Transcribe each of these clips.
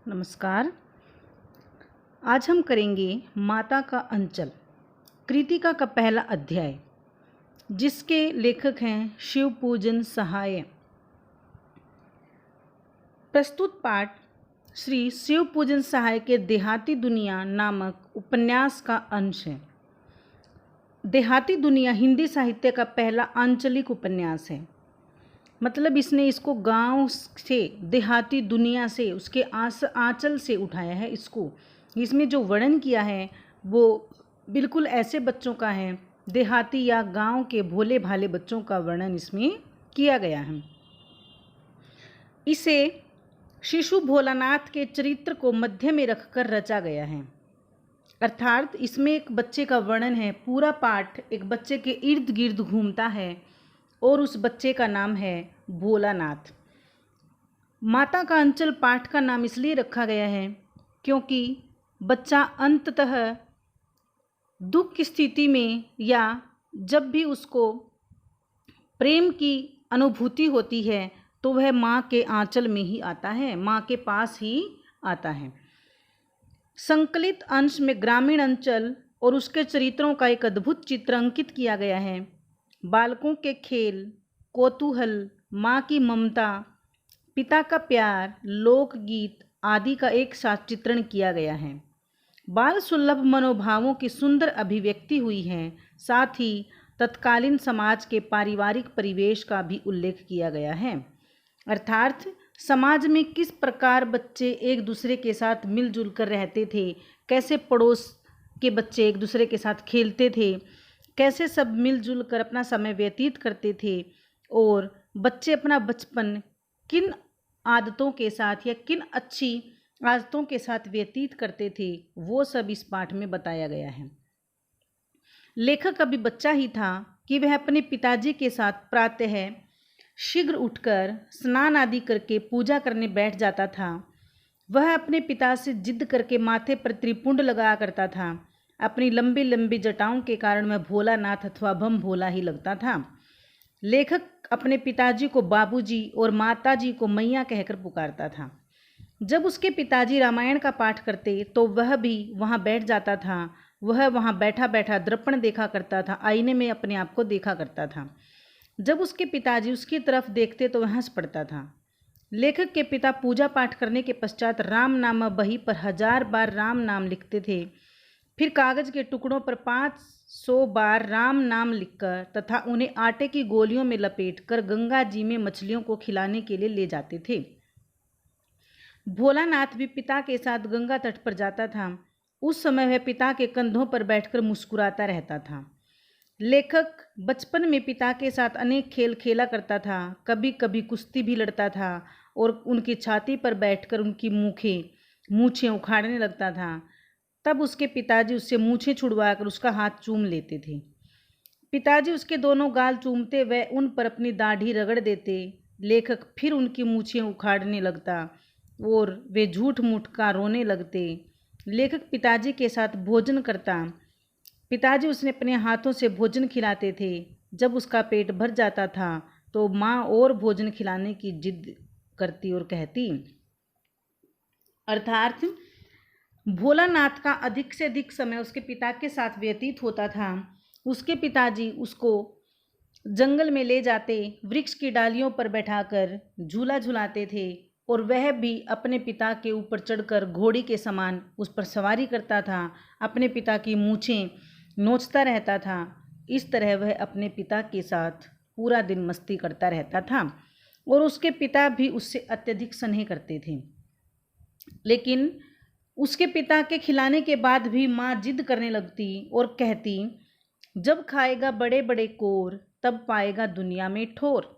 नमस्कार। आज हम करेंगे माता का अंचल कृतिका का पहला अध्याय, जिसके लेखक हैं शिवपूजन सहाय। प्रस्तुत पाठ श्री शिवपूजन सहाय के देहाती दुनिया नामक उपन्यास का अंश है। देहाती दुनिया हिंदी साहित्य का पहला आंचलिक उपन्यास है। मतलब इसने इसको गांव से, देहाती दुनिया से, उसके आंचल से उठाया है। इसमें जो वर्णन किया है वो बिल्कुल ऐसे बच्चों का है, देहाती या गांव के भोले भाले बच्चों का वर्णन इसमें किया गया है। इसे शिशु भोलानाथ के चरित्र को मध्य में रखकर रचा गया है। अर्थात इसमें एक बच्चे का वर्णन है। पूरा पाठ एक बच्चे के इर्द गिर्द घूमता है और उस बच्चे का नाम है भोलानाथ। माता का अंचल पाठ का नाम इसलिए रखा गया है क्योंकि बच्चा अंततः दुख की स्थिति में या जब भी उसको प्रेम की अनुभूति होती है तो वह माँ के आंचल में ही आता है, माँ के पास ही आता है। संकलित अंश में ग्रामीण अंचल और उसके चरित्रों का एक अद्भुत चित्र अंकित किया गया है। बालकों के खेल, कौतूहल, माँ की ममता, पिता का प्यार, लोकगीत आदि का एक साथ चित्रण किया गया है। बाल सुलभ मनोभावों की सुंदर अभिव्यक्ति हुई है। साथ ही तत्कालीन समाज के पारिवारिक परिवेश का भी उल्लेख किया गया है। अर्थात समाज में किस प्रकार बच्चे एक दूसरे के साथ मिलजुल कर रहते थे, कैसे पड़ोस के बच्चे एक दूसरे के साथ खेलते थे, कैसे सब मिलजुल कर अपना समय व्यतीत करते थे और बच्चे अपना बचपन किन आदतों के साथ या किन अच्छी आदतों के साथ व्यतीत करते थे, वो सब इस पाठ में बताया गया है। लेखक अभी बच्चा ही था कि वह अपने पिताजी के साथ प्रातः शीघ्र उठकर स्नान आदि करके पूजा करने बैठ जाता था। वह अपने पिता से जिद करके माथे पर त्रिपुंड लगाया करता था। अपनी लंबी लंबी जटाओं के कारण वह भोलानाथ अथवा बम भोला ही लगता था। लेखक अपने पिताजी को बाबूजी और माताजी को मैया कहकर पुकारता था। जब उसके पिताजी रामायण का पाठ करते तो वह भी वहाँ बैठ जाता था। वह वहाँ बैठा बैठा दर्पण देखा करता था, आईने में अपने आप को देखा करता था। जब उसके पिताजी उसकी तरफ देखते तो वह हंस पड़ता था। लेखक के पिता पूजा पाठ करने के पश्चात राम नामा बही पर 1000 बार राम नाम लिखते थे। फिर कागज के टुकड़ों पर 500 बार राम नाम लिखकर तथा उन्हें आटे की गोलियों में लपेटकर गंगा जी में मछलियों को खिलाने के लिए ले जाते थे। भोलानाथ भी पिता के साथ गंगा तट पर जाता था। उस समय वह पिता के कंधों पर बैठकर मुस्कुराता रहता था। लेखक बचपन में पिता के साथ अनेक खेल खेला करता था। कभी कभी कुश्ती भी लड़ता था और उनकी छाती पर बैठकर उनकी मूछें उखाड़ने लगता था। तब उसके पिताजी उससे मूछें छुड़वा कर उसका हाथ चूम लेते थे। पिताजी उसके दोनों गाल चूमते व उन पर अपनी दाढ़ी रगड़ देते। लेखक फिर उनकी मूछें उखाड़ने लगता और वे झूठ मूठ का रोने लगते। लेखक पिताजी के साथ भोजन करता। पिताजी उसने अपने हाथों से भोजन खिलाते थे। जब उसका पेट भर जाता था तो माँ और भोजन खिलाने की जिद करती और कहती। अर्थात भोलानाथ का अधिक से अधिक समय उसके पिता के साथ व्यतीत होता था। उसके पिताजी उसको जंगल में ले जाते, वृक्ष की डालियों पर बैठाकर झूला झुलाते थे और वह भी अपने पिता के ऊपर चढ़कर घोड़ी के समान उस पर सवारी करता था। अपने पिता की मूछें नोचता रहता था। इस तरह वह अपने पिता के साथ पूरा दिन मस्ती करता रहता था और उसके पिता भी उससे अत्यधिक स्नेह करते थे। लेकिन उसके पिता के खिलाने के बाद भी माँ जिद करने लगती और कहती, जब खाएगा बड़े बड़े कोर तब पाएगा दुनिया में ठोर।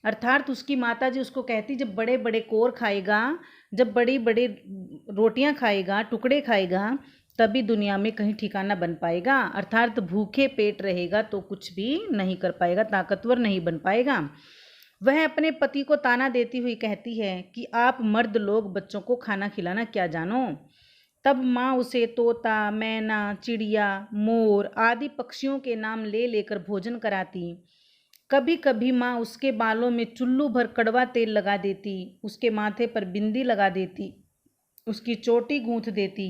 अर्थात उसकी माता जी उसको कहती, जब बड़े बड़े कोर खाएगा, जब बड़ी बड़ी रोटियां खाएगा, टुकड़े खाएगा, तभी दुनिया में कहीं ठिकाना बन पाएगा। अर्थात भूखे पेट रहेगा तो कुछ भी नहीं कर पाएगा, ताकतवर नहीं बन पाएगा। वह अपने पति को ताना देती हुई कहती है कि आप मर्द लोग बच्चों को खाना खिलाना क्या जानो। तब माँ उसे तोता, मैना, चिड़िया, मोर आदि पक्षियों के नाम ले लेकर भोजन कराती। कभी कभी माँ उसके बालों में चुल्लू भर कड़वा तेल लगा देती, उसके माथे पर बिंदी लगा देती उसकी चोटी गूंथ देती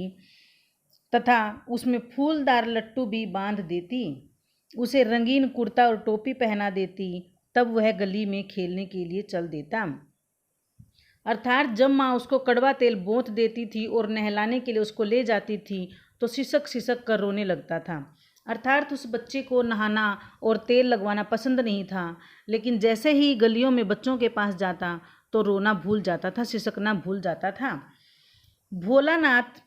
तथा उसमें फूलदार लट्टू भी बांध देती, उसे रंगीन कुर्ता और टोपी पहना देती, तब वह गली में खेलने के लिए चल देता। अर्थात जब माँ उसको कड़वा तेल बोंथ देती थी और नहलाने के लिए उसको ले जाती थी तो सिसक सिसक कर रोने लगता था। अर्थात उस बच्चे को नहाना और तेल लगवाना पसंद नहीं था, लेकिन जैसे ही गलियों में बच्चों के पास जाता तो रोना भूल जाता था, सिसकना भूल जाता था। भोलानाथ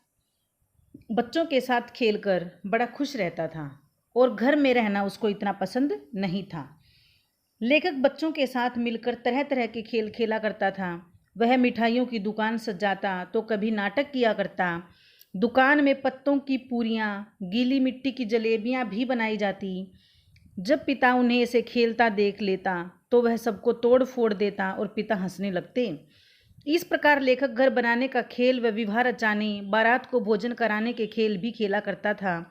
बच्चों के साथ खेलकर बड़ा खुश रहता था और घर में रहना उसको इतना पसंद नहीं था। लेखक बच्चों के साथ मिलकर तरह तरह के खेल खेला करता था। वह मिठाइयों की दुकान सजाता तो कभी नाटक किया करता। दुकान में पत्तों की पूरियाँ, गीली मिट्टी की जलेबियाँ भी बनाई जाती। जब पिता उन्हें ऐसे खेलता देख लेता तो वह सबको तोड़ फोड़ देता और पिता हंसने लगते। इस प्रकार लेखक घर बनाने का खेल व विवाह रचाने, बारात को भोजन कराने के खेल भी खेला करता था।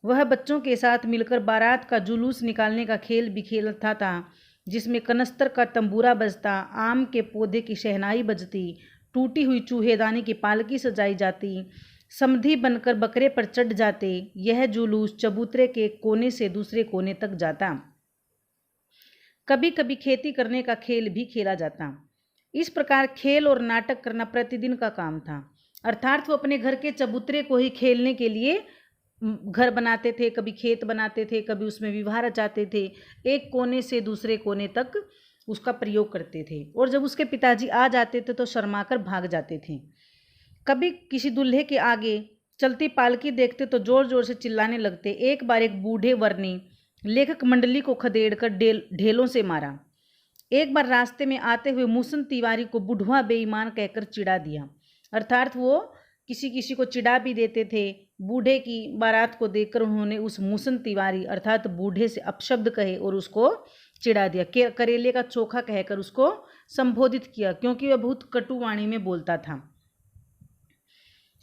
वह बच्चों के साथ मिलकर बारात का जुलूस निकालने का खेल भी खेलता था, जिसमें कनस्तर का तंबूरा बजता, आम के पौधे की शहनाई बजती, टूटी हुई चूहेदानी की पालकी सजाई जाती, समधी बनकर बकरे पर चढ़ जाते। यह जुलूस चबूतरे के कोने से दूसरे कोने तक जाता। कभी कभी खेती करने का खेल भी खेला जाता। इस प्रकार खेल और नाटक करना प्रतिदिन का काम था। अर्थात वो अपने घर के चबूतरे को ही खेलने के लिए घर बनाते थे, कभी खेत बनाते थे, कभी उसमें विवाह रचाते थे। एक कोने से दूसरे कोने तक उसका प्रयोग करते थे और जब उसके पिताजी आ जाते थे तो शर्माकर भाग जाते थे। कभी किसी दूल्हे के आगे चलती पालकी देखते तो जोर जोर से चिल्लाने लगते। एक बार एक बूढ़े वर ने लेखक मंडली को खदेड़कर ढेलों से मारा। एक बार रास्ते में आते हुए मूसन तिवारी को बुढ़वा बेईमान कहकर चिढ़ा दिया। अर्थात वो किसी किसी को चिढ़ा भी देते थे। बूढ़े की बारात को देखकर उन्होंने उस मूसन तिवारी अर्थात बूढ़े से अपशब्द कहे और उसको चिढ़ा दिया। करेले का चोखा कहकर उसको संबोधित किया, क्योंकि वह बहुत कटु वाणी में बोलता था।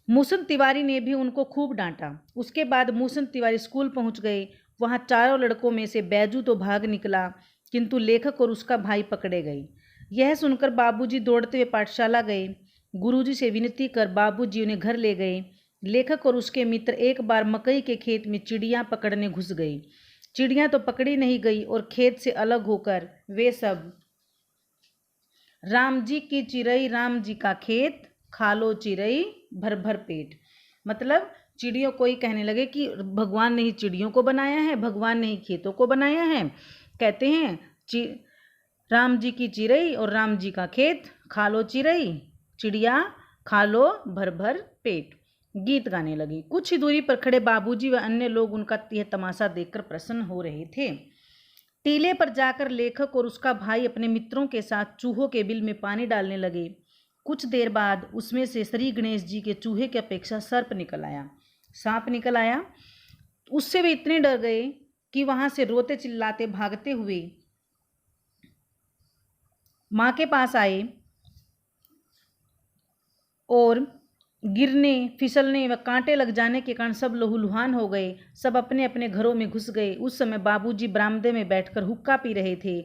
मूसन तिवारी ने भी उनको खूब डांटा। उसके बाद मूसन तिवारी स्कूल पहुंच गए। वहां चारों लड़कों में से बैजू तो भाग निकला, किंतु लेखक और उसका भाई पकड़े गए। यह सुनकर बाबूजी दौड़ते हुए पाठशाला गए। गुरुजी से विनती कर बाबूजी उन्हें घर ले गए। लेखक और उसके मित्र एक बार मकई के खेत में चिड़ियाँ पकड़ने घुस गई। चिड़ियाँ तो पकड़ी नहीं गई और खेत से अलग होकर वे सब राम जी की चिड़ई, राम जी का खेत, खा लो चिड़ई भर भर पेट। मतलब चिड़ियों को ही कहने लगे कि भगवान ने ही चिड़ियों को बनाया है, भगवान ने ही खेतों को बनाया है। कहते हैं राम जी की चिड़ई और राम जी का खेत, खा लो चिड़ई, चिड़िया खा लो भर भर पेट। गीत गाने लगी। कुछ ही दूरी पर खड़े बाबूजी व अन्य लोग उनका यह तमाशा देखकर प्रसन्न हो रहे थे। टीले पर जाकर लेखक और उसका भाई अपने मित्रों के साथ चूहों के बिल में पानी डालने लगे। कुछ देर बाद उसमें से श्री गणेश जी के चूहे की अपेक्षा सांप निकल आया। उससे वे इतने डर गए कि वहां से रोते चिल्लाते भागते हुए माँ के पास आए और गिरने, फिसलने व कांटे लग जाने के कारण सब लहूलुहान हो गए। सब अपने अपने घरों में घुस गए। उस समय बाबूजी बरामदे में बैठकर हुक्का पी रहे थे।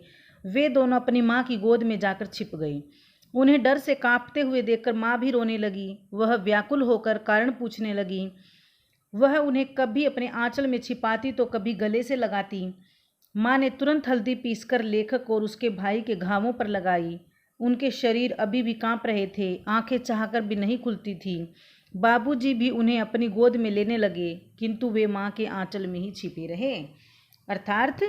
वे दोनों अपनी माँ की गोद में जाकर छिप गए। उन्हें डर से कांपते हुए देखकर माँ भी रोने लगी। वह व्याकुल होकर कारण पूछने लगी। वह उन्हें कभी अपने आंचल में छिपाती तो कभी गले से लगाती। माँ ने तुरंत हल्दी पीसकर लेखक और उसके भाई के घावों पर लगाई। उनके शरीर अभी भी कांप रहे थे, आंखें चाहकर भी नहीं खुलती थी। बाबूजी भी उन्हें अपनी गोद में लेने लगे, किंतु वे माँ के आंचल में ही छिपे रहे। अर्थात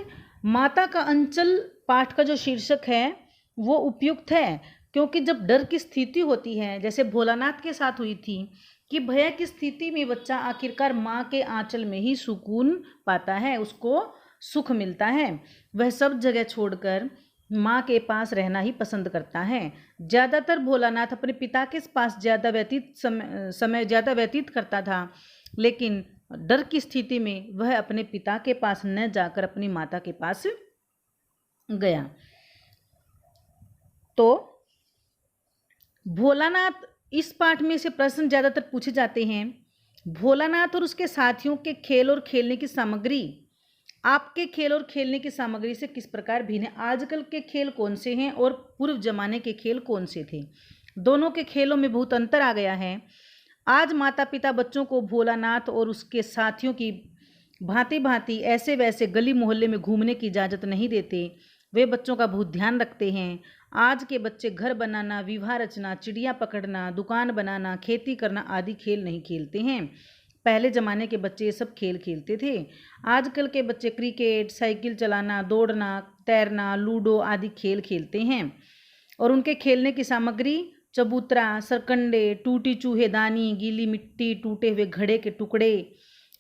माता का अंचल पाठ का जो शीर्षक है वो उपयुक्त है, क्योंकि जब डर की स्थिति होती है, जैसे भोलानाथ के साथ हुई थी कि भय की स्थिति में बच्चा आखिरकार माँ के आंचल में ही सुकून पाता है, उसको सुख मिलता है। वह सब जगह छोड़कर माँ के पास रहना ही पसंद करता है। ज़्यादातर भोलानाथ अपने पिता के पास समय ज़्यादा व्यतीत करता था, लेकिन डर की स्थिति में वह अपने पिता के पास न जाकर अपनी माता के पास गया। तो भोलानाथ, इस पाठ में से प्रश्न ज़्यादातर पूछे जाते हैं। भोलानाथ और उसके साथियों के खेल और खेलने की सामग्री आपके खेल और खेलने की सामग्री से किस प्रकार भिन्न है? आजकल के खेल कौन से हैं और पूर्व जमाने के खेल कौन से थे? दोनों के खेलों में बहुत अंतर आ गया है। आज माता पिता बच्चों को भोलानाथ और उसके साथियों की भांति भांति ऐसे वैसे गली मोहल्ले में घूमने की इजाज़त नहीं देते। वे बच्चों का बहुत ध्यान रखते हैं। आज के बच्चे घर बनाना, विवाह रचना, चिड़िया पकड़ना, दुकान बनाना, खेती करना आदि खेल नहीं खेलते हैं। पहले ज़माने के बच्चे ये सब खेल खेलते थे। आजकल के बच्चे क्रिकेट, साइकिल चलाना, दौड़ना, तैरना, लूडो आदि खेल खेलते हैं। और उनके खेलने की सामग्री चबूतरा, सरकंडे, टूटी चूहेदानी, गीली मिट्टी, टूटे हुए घड़े के टुकड़े,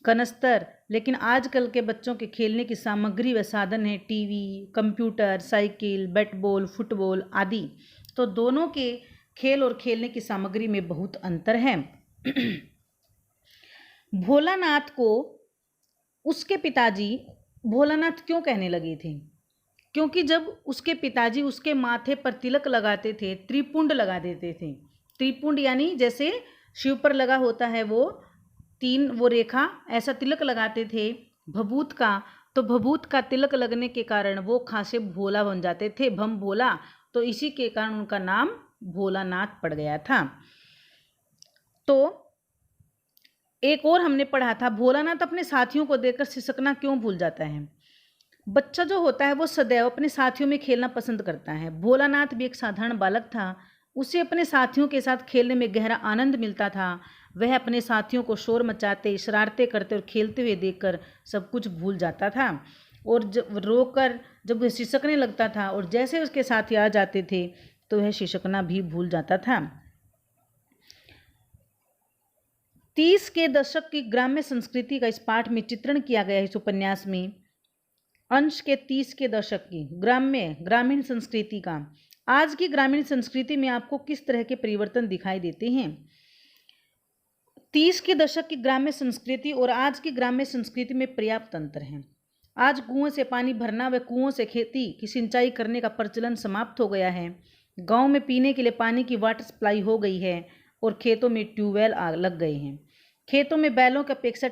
कनस्तर। लेकिन आजकल के बच्चों के खेलने की सामग्री व साधन है TV, computer, cycle, bat ball, football आदि। तो दोनों के खेल और खेलने की सामग्री में बहुत अंतर है। भोलानाथ को उसके पिताजी भोलानाथ क्यों कहने लगे थे? क्योंकि जब उसके पिताजी उसके माथे पर तिलक लगाते थे, त्रिपुंड लगा देते थे। त्रिपुंड यानी जैसे शिव पर लगा होता है वो तीन वो रेखा, ऐसा तिलक लगाते थे भभूत का। तो भभूत का तिलक लगने के कारण वो खासे भोला बन जाते थे, भम भोला। तो इसी के कारण उनका नाम भोलानाथ पड़ गया था। तो एक और हमने पढ़ा था, भोलानाथ अपने साथियों को देखकर सिसकना क्यों भूल जाता है? बच्चा जो होता है वो सदैव अपने साथियों में खेलना पसंद करता है। भोलानाथ भी एक साधारण बालक था। उसे अपने साथियों के साथ खेलने में गहरा आनंद मिलता था। वह अपने साथियों को शोर मचाते, शरारतें करते और खेलते हुए देखकर सब कुछ भूल जाता था। और जब रोकर जब वह सिसकने लगता था और जैसे उसके साथी आ जाते थे तो वह सिसकना भी भूल जाता था। 30 के दशक की ग्राम्य संस्कृति का इस पाठ में चित्रण किया गया है। इस उपन्यास में अंश के 30 के दशक की ग्रामीण संस्कृति का। आज की ग्रामीण संस्कृति में आपको किस तरह के परिवर्तन दिखाई देते हैं? 30 के दशक की ग्राम्य संस्कृति और आज की ग्राम्य संस्कृति में पर्याप्त अंतर है। आज कुओं से पानी भरना व कुओं से खेती की सिंचाई करने का प्रचलन समाप्त हो गया है। गांव में पीने के लिए पानी की वाटर सप्लाई हो गई है और खेतों में ट्यूबवेल लग गए हैं। खेतों में बैलों की अपेक्षा